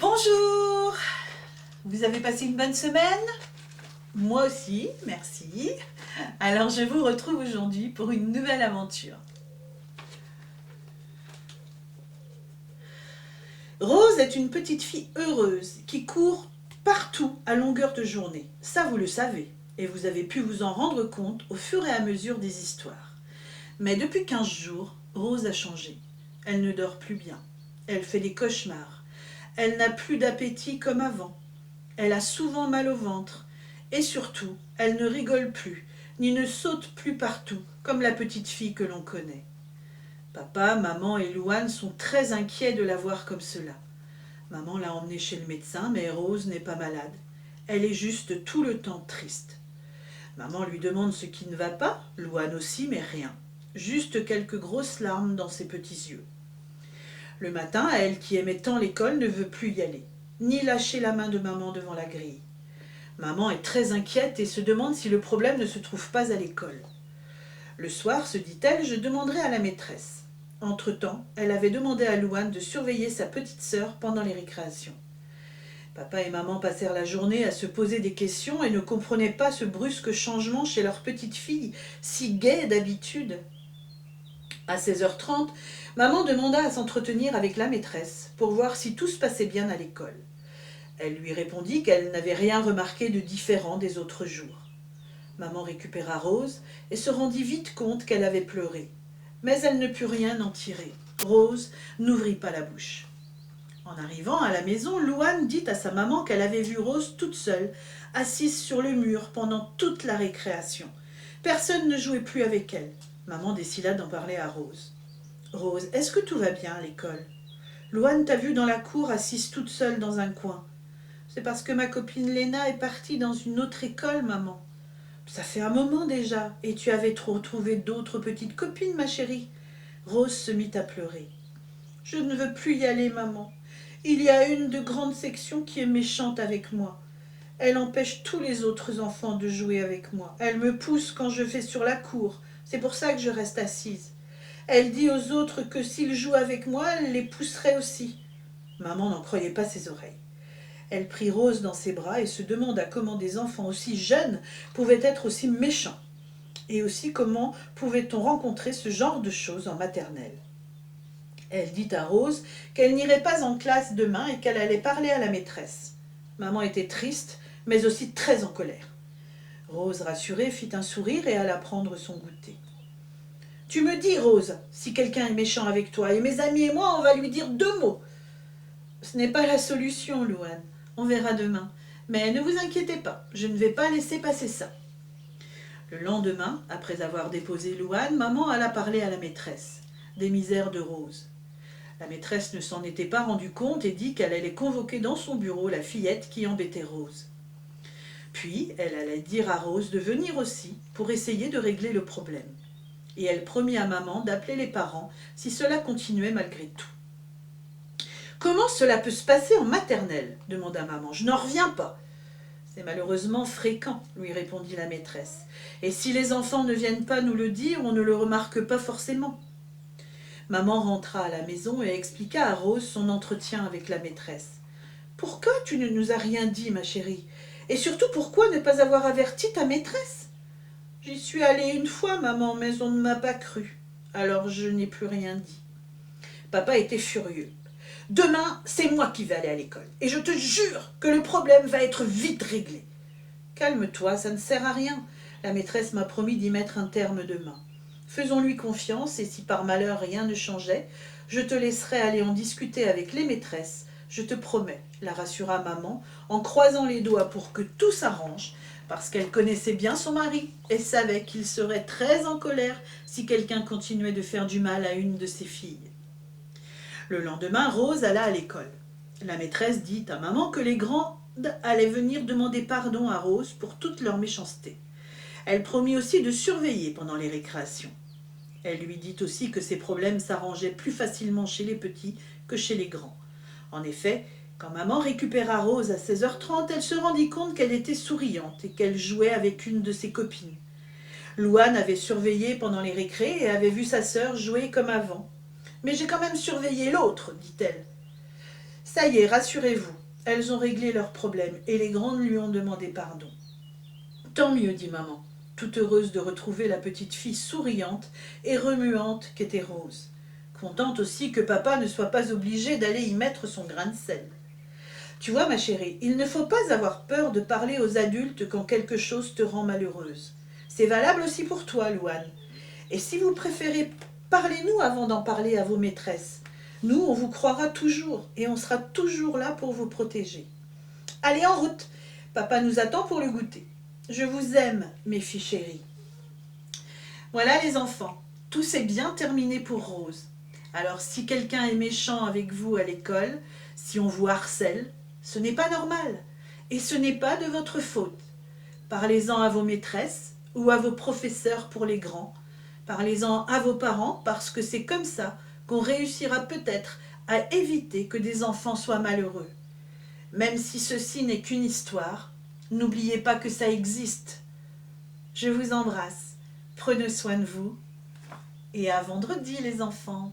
Bonjour! Vous avez passé une bonne semaine? Moi aussi, merci. Alors je vous retrouve aujourd'hui pour une nouvelle aventure. Rose est une petite fille heureuse qui court partout à longueur de journée. Ça vous le savez et vous avez pu vous en rendre compte au fur et à mesure des histoires. Mais depuis 15 jours, Rose a changé. Elle ne dort plus bien. Elle fait des cauchemars. Elle n'a plus d'appétit comme avant. Elle a souvent mal au ventre. Et surtout, elle ne rigole plus, ni ne saute plus partout, comme la petite fille que l'on connaît. Papa, maman et Louane sont très inquiets de la voir comme cela. Maman l'a emmenée chez le médecin, mais Rose n'est pas malade. Elle est juste tout le temps triste. Maman lui demande ce qui ne va pas, Louane aussi, mais rien. Juste quelques grosses larmes dans ses petits yeux. Le matin, elle qui aimait tant l'école ne veut plus y aller, ni lâcher la main de maman devant la grille. Maman est très inquiète et se demande si le problème ne se trouve pas à l'école. Le soir, se dit-elle, je demanderai à la maîtresse. Entre-temps, elle avait demandé à Louane de surveiller sa petite sœur pendant les récréations. Papa et maman passèrent la journée à se poser des questions et ne comprenaient pas ce brusque changement chez leur petite fille, si gaie d'habitude. À 16h30, maman demanda à s'entretenir avec la maîtresse pour voir si tout se passait bien à l'école. Elle lui répondit qu'elle n'avait rien remarqué de différent des autres jours. Maman récupéra Rose et se rendit vite compte qu'elle avait pleuré. Mais elle ne put rien en tirer. Rose n'ouvrit pas la bouche. En arrivant à la maison, Louane dit à sa maman qu'elle avait vu Rose toute seule, assise sur le mur pendant toute la récréation. Personne ne jouait plus avec elle. Maman décida d'en parler à Rose. « Rose, est-ce que tout va bien à l'école ? Louane t'a vue dans la cour assise toute seule dans un coin. C'est parce que ma copine Léna est partie dans une autre école, maman. Ça fait un moment déjà, et tu avais trouvé d'autres petites copines, ma chérie. » Rose se mit à pleurer. « Je ne veux plus y aller, maman. Il y a une de grande section qui est méchante avec moi. Elle empêche tous les autres enfants de jouer avec moi. Elle me pousse quand je vais sur la cour. C'est pour ça que je reste assise. Elle dit aux autres que s'ils jouent avec moi, elle les pousserait aussi. » Maman n'en croyait pas ses oreilles. Elle prit Rose dans ses bras et se demanda comment des enfants aussi jeunes pouvaient être aussi méchants. Et aussi comment pouvait-on rencontrer ce genre de choses en maternelle. Elle dit à Rose qu'elle n'irait pas en classe demain et qu'elle allait parler à la maîtresse. Maman était triste, mais aussi très en colère. Rose, rassurée, fit un sourire et alla prendre son goûter. « Tu me dis, Rose, si quelqu'un est méchant avec toi, et mes amis et moi, on va lui dire 2 mots. » « Ce n'est pas la solution, Louane. On verra demain. Mais ne vous inquiétez pas, je ne vais pas laisser passer ça. » Le lendemain, après avoir déposé Louane, maman alla parler à la maîtresse des misères de Rose. La maîtresse ne s'en était pas rendue compte et dit qu'elle allait convoquer dans son bureau la fillette qui embêtait Rose. Puis, elle allait dire à Rose de venir aussi pour essayer de régler le problème. Et elle promit à maman d'appeler les parents si cela continuait malgré tout. « Comment cela peut se passer en maternelle ?» demanda maman. « Je n'en reviens pas. » « C'est malheureusement fréquent, » lui répondit la maîtresse. « Et si les enfants ne viennent pas nous le dire, on ne le remarque pas forcément. » Maman rentra à la maison et expliqua à Rose son entretien avec la maîtresse. « Pourquoi tu ne nous as rien dit, ma chérie? Et surtout, pourquoi ne pas avoir averti ta maîtresse? »« J'y suis allée une fois, maman, mais on ne m'a pas cru. Alors je n'ai plus rien dit. » Papa était furieux. « Demain, c'est moi qui vais aller à l'école. Et je te jure que le problème va être vite réglé. »« Calme-toi, ça ne sert à rien. La maîtresse m'a promis d'y mettre un terme demain. Faisons-lui confiance et si par malheur rien ne changeait, je te laisserai aller en discuter avec les maîtresses. Je te promets, » la rassura maman, en croisant les doigts pour que tout s'arrange, parce qu'elle connaissait bien son mari et savait qu'il serait très en colère si quelqu'un continuait de faire du mal à une de ses filles. Le lendemain, Rose alla à l'école. La maîtresse dit à maman que les grandes allaient venir demander pardon à Rose pour toute leur méchanceté. Elle promit aussi de surveiller pendant les récréations. Elle lui dit aussi que ses problèmes s'arrangeaient plus facilement chez les petits que chez les grands. En effet, quand maman récupéra Rose à 16h30, elle se rendit compte qu'elle était souriante et qu'elle jouait avec une de ses copines. Louane avait surveillé pendant les récrés et avait vu sa sœur jouer comme avant. « Mais j'ai quand même surveillé l'autre, dit-elle. Ça y est, rassurez-vous, elles ont réglé leurs problèmes et les grandes lui ont demandé pardon. Tant mieux, dit maman, toute heureuse de retrouver la petite fille souriante et remuante qu'était Rose. Contente aussi que papa ne soit pas obligé d'aller y mettre son grain de sel. Tu vois, ma chérie, il ne faut pas avoir peur de parler aux adultes quand quelque chose te rend malheureuse. C'est valable aussi pour toi, Louane. Et si vous préférez, parlez-nous avant d'en parler à vos maîtresses. Nous, on vous croira toujours et on sera toujours là pour vous protéger. Allez, en route. Papa nous attend pour le goûter. Je vous aime, mes filles chéries. Voilà les enfants, tout s'est bien terminé pour Rose. Alors si quelqu'un est méchant avec vous à l'école, si on vous harcèle, ce n'est pas normal et ce n'est pas de votre faute. Parlez-en à vos maîtresses ou à vos professeurs pour les grands. Parlez-en à vos parents parce que c'est comme ça qu'on réussira peut-être à éviter que des enfants soient malheureux. Même si ceci n'est qu'une histoire, n'oubliez pas que ça existe. Je vous embrasse. Prenez soin de vous et à vendredi les enfants.